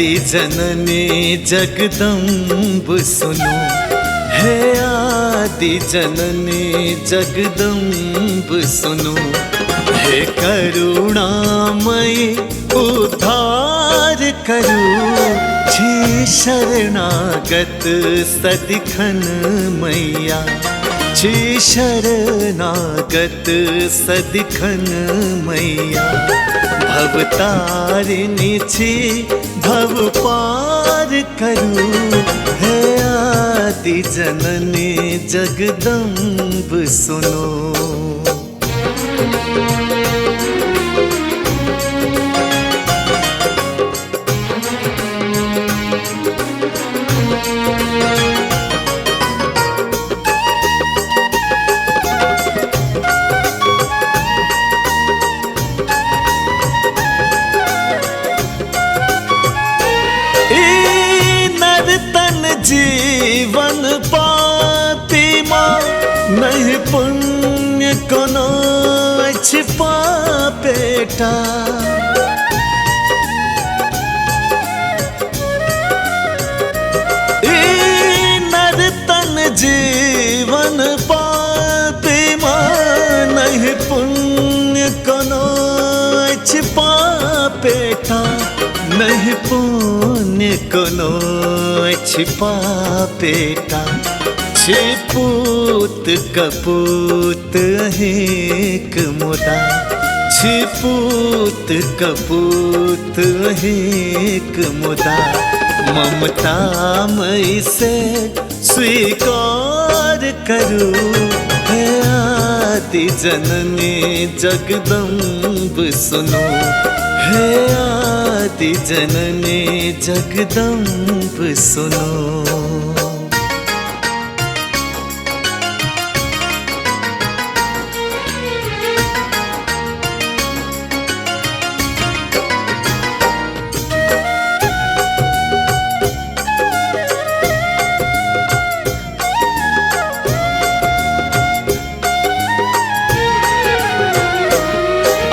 आदि जननी जगदम्ब सुनो, हे आदि जननी जगदम्ब सुनो। हे करुणामयी उद्धार करो, छी शरणागत सदिखन मैया, छी शरणागत सदिखन मैया। भवतारिणी छी भव पार करू, हे आदि जननी जगदम्ब सुनो। जीवन पाती माँ नहीं पुण्य कोनो छिपा बेटा। नर्तन जीवन पाती माँ नहीं पुण्य कोनो छिपा बेटा, नहीं पुण्य कोनो छिपा बेटा। छिपूत कपूत अहेक मुदा, छिपूत कपूत अहेक मुदा। ममता मई से स्वीकार करूं, हे आदि जननी जगदम्ब सुनो, हे आदि जननी जगदम्ब सुनो।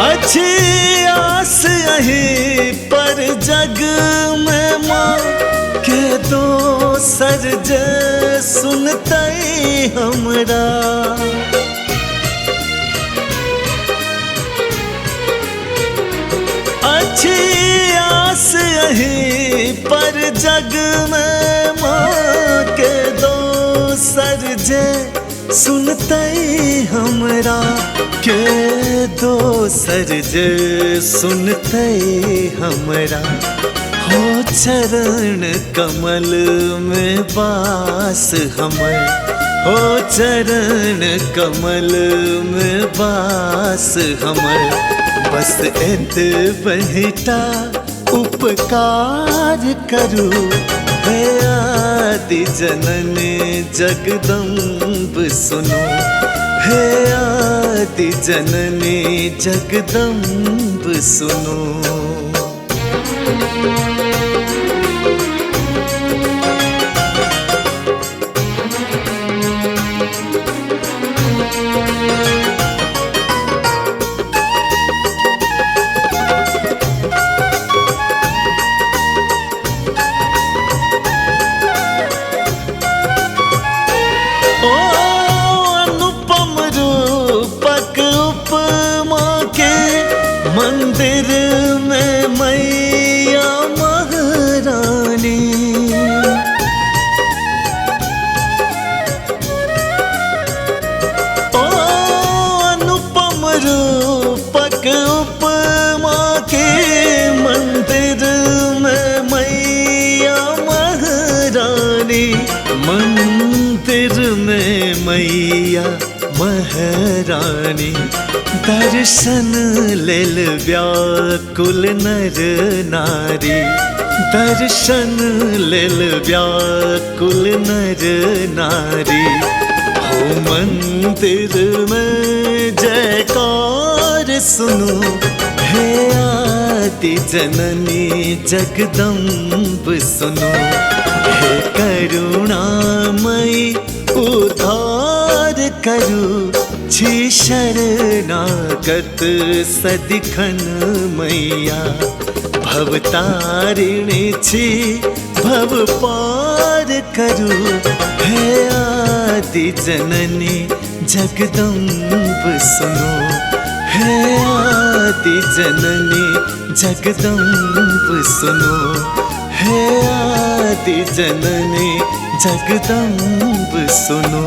अच्छी आस यही पर जग में माँ के दो सरज सुनते हमरा। अच्छी आस यही पर जग में माँ के दो सरज सुनते हमरा, के दो सरज सुनते हमरा। हो चरण कमल में वास हमर, हो चरण कमल में वास हमर। बस एत बहिटा उपकार करू, हे आदि जननी जगदम्ब सुनो, हे आदि जननी जगदम्ब सुनो। मंदिर में मैया महारानी, ओ अनुपम रूपक उपमा के मंदिर में मैया महारानी। मंदिर में मैया महारानी, दर्शन लेल व्याकुल नर नारी, दर्शन लेल व्याकुल नर नारी। हो मंदिर में जयकार सुनो, हे आदि जननी जगदम्ब सुनो। हे करुणामयी उद्धार करू, छी शरणागत सदिखन मैया। भवतारिणी छी भव पार करू हे आदि जननी जगदम्ब सुनो हे आदि जननी जगदम्ब सुनो हे आदि जननी जगदम्ब सुनो।